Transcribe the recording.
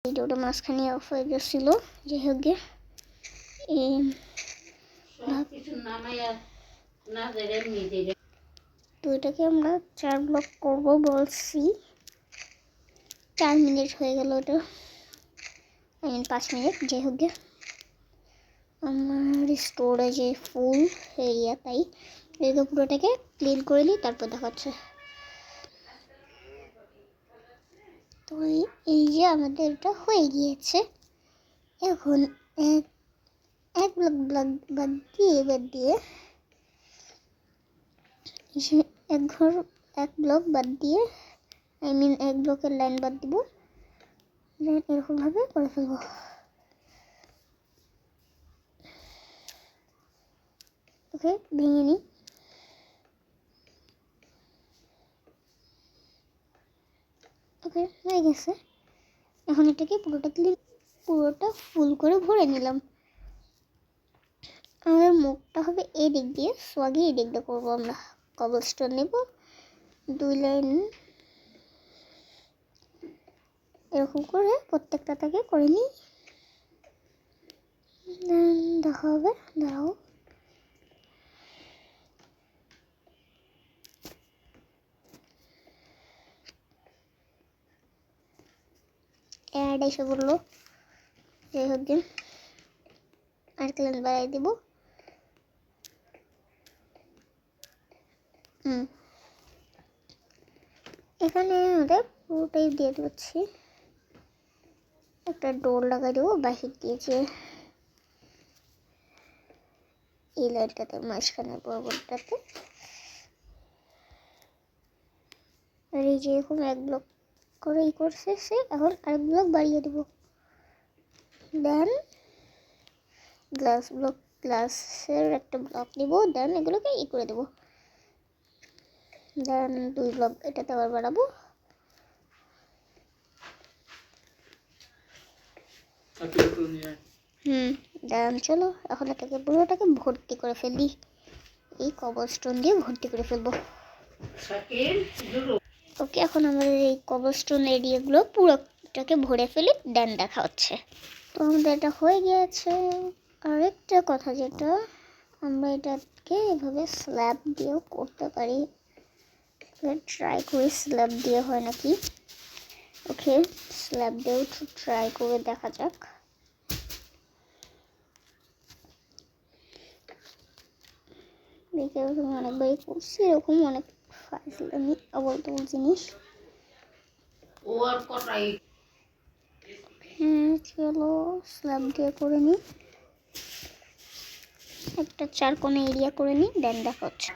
ভিডিওটা মাঝখানে অফ হয়ে গেছিল। যাই হোক গে তো এটাকে আমরা 4 ব্লক করবো বলছি। 4 মিনিট হয়ে গেল, ওটা 5 মিনিট। যাই হোক গে আমার স্টোরেজে ফুল এরিয়া, তাই এটাকে পুরোটাকে ক্লিন করে নিই, তারপর দেখাচ্ছে। তো এই যে আমাদের এটা হয়ে গিয়েছে। এখন এক ব্লক বাদ দিয়ে এক ব্লক বাদ দিয়ে এক ব্লকের লাইন বাদ দিব, এরকম ভাবে করে ফেলবো। ওকে, ভেঙে নিই। ওকে, হয়ে গেছে। এখন এটাকে পুরোটা ফুল করে ভরে নিলাম। আমাদের মুখটা হবে এই দিক দিয়ে, সোয়াগে এই দিক দিয়ে করবো আমরা। কবলস্টোন নেব, 2 লাইন এরকম করে প্রত্যেকটা থেকে করে নিই। দেখা হবে, দাঁড়াও। অ্যাড এসে বললো। যাই হোক দিন আর ক্লাস বাড়াই দিব। এখানে আমাদের পুরোটাই দিয়ে দিচ্ছি। একটা ডোর লাগাই দেবো বাহির দিয়ে, যে এই লাইনটাতে মাঝখানে বরাবরটাতে। আর এই যে এরকম এক ব্লক করে করছে সে, এখন আরেক ব্লক বাড়িয়ে দেবো। দেন গ্লাসের একটা ব্লক দিব, দেন এগুলোকে করে দেবো। দেন 2 ব্লক এটাতে আবার বাড়াবো। দেন চলো এখন এটাকে পুরোটাকে ভর্তি করে ফেলি। এই কবলস্টোন দিয়ে ভর্তি করে ফেলবো। ওকে, এখন আমাদের এই কবলস্টোন এরিয়াগুলো পুরোটাকে ভরে ফেলি, দেন দেখা হচ্ছে। তো আমাদের এটা হয়ে গিয়েছে। আরেকটা কথা, যেটা আমরা এটাকে এভাবে স্ল্যাব দিয়েও করতে পারি। ট্রাই করি স্ল্যাব দিয়ে হয় নাকি। ওকে, স্ল্যাব দিয়েও ট্রাই করে দেখা যাক। দেখে অনেকবারই করছি এরকম, অনেক ফাইজলামি অবৈধ জিনিস। হ্যাঁ চলো স্ল্যাব দিয়ে করে নিই, একটা 4 কোণা এরিয়া করে নিই, দেন দেখা হচ্ছে।